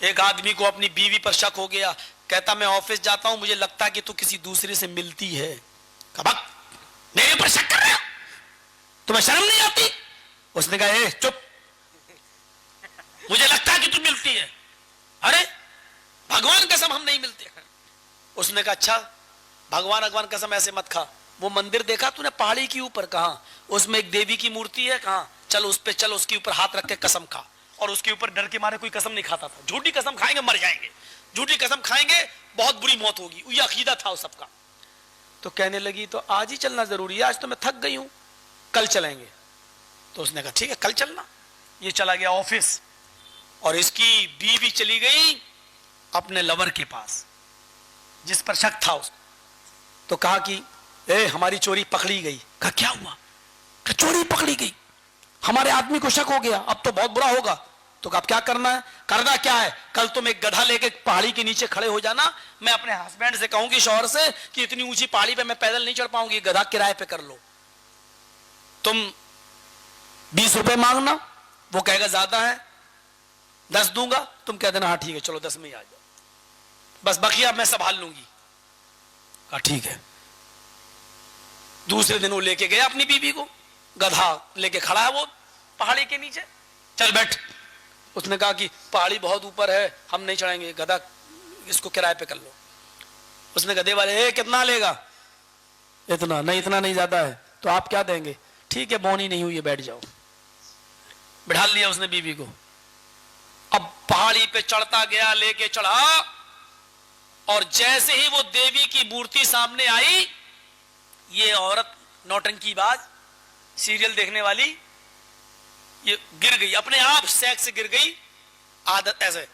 एक आदमी को अपनी बीवी पर शक हो गया, कहता मैं ऑफिस जाता हूं, मुझे लगता है कि तू किसी दूसरे से मिलती है। कहा मेरे ऊपर शक कर रहे हो, तुम्हें शर्म नहीं आती? उसने कहा ए चुप, मुझे लगता है कि तू मिलती है। अरे भगवान कसम हम नहीं मिलते। उसने कहा अच्छा भगवान कसम ऐसे मत खा, वो मंदिर देखा तूने पहाड़ी के ऊपर? कहां? उसमें एक देवी की मूर्ति है। कहां? चल उस पे चल, उसके ऊपर हाथ रख के कसम खा। और उसके ऊपर डर के मारे कोई कसम नहीं खाता था। झूठी कसम खाएंगे मर जाएंगे, झूठी कसम खाएंगे बहुत बुरी मौत होगी, ये अकीदा था उस सबका। तो कहने लगी तो आज ही चलना जरूरी है, आज तो मैं थक गई हूं, कल चलेंगे। तो उसने कहा ठीक है कल चलना। ये चला गया ऑफिस और इसकी बीवी चली गई अपने लवर के पास जिस पर शक था उसको। तो कहा कि ए हमारी चोरी पकड़ी गई। कहा क्या हुआ? कहा चोरी पकड़ी गई, हमारे आदमी को शक हो गया, अब तो बहुत बुरा होगा। तो कहा क्या करना है? करना क्या है, कल तुम एक गधा लेके पहाड़ी के नीचे खड़े हो जाना, मैं अपने हस्बैंड से कहूंगी शौहर से कि इतनी ऊंची पहाड़ी पे मैं पैदल नहीं चढ़ पाऊंगी, गधा किराए पे कर लो, तुम 20 रुपए मांगना, वो कहेगा ज्यादा है 10 दूंगा, तुम कह देना हाँ ठीक है चलो 10 में ही आ जाओ, बस बकिया मैं संभाल लूंगी। कहा ठीक है। दूसरे दिन वो लेके गया अपनी बीबी को, गधा लेके खड़ा है वो पहाड़ी के नीचे, चल बैठ। उसने कहा कि पहाड़ी बहुत ऊपर है, हम नहीं चढ़ेंगे, गधा इसको किराए पे कर लो। उसने कहा दे वाले कितना लेगा? इतना नहीं, इतना नहीं ज्यादा है। तो आप क्या देंगे? ठीक है बोनी नहीं हुई है बैठ जाओ। बिठा लिया उसने बीबी को। अब पहाड़ी पे चढ़ता गया, लेके चढ़ा, और जैसे ही वो देवी की मूर्ति सामने आई, ये औरत नौटंकीबाज सीरियल देखने वाली, ये गिर गई, अपने आप सैक से गिर गई, आदत ऐसे,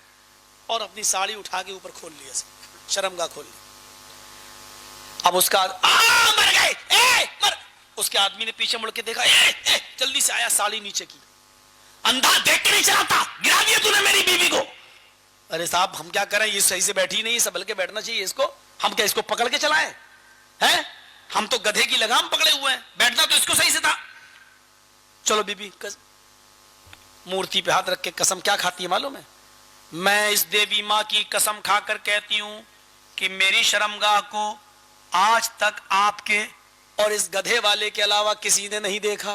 और अपनी साड़ी उठा के ऊपर खोल ली, ऐसे शर्मगाह खोल ली। अब उसका मर गए, मर। उसके आदमी ने पीछे मुड़ के देखा, जल्दी से आया, साड़ी नीचे की, अंधा देख के नहीं चलाता, गिरा दिया तूने मेरी बीवी को। अरे साहब हम क्या करें, ये सही से बैठी नहीं, संभल के बैठना चाहिए इसको, हम क्या इसको पकड़ के चलाएं हैं? हम तो गधे की लगाम पकड़े हुए हैं, बैठना तो इसको सही से था। चलो बीबी मूर्ति पे हाथ रख के कसम क्या खाती है मालूम है? मैं इस देवी मां की कसम खाकर कहती हूं कि मेरी शर्मगाह को आज तक आपके और इस गधे वाले के अलावा किसी ने नहीं देखा।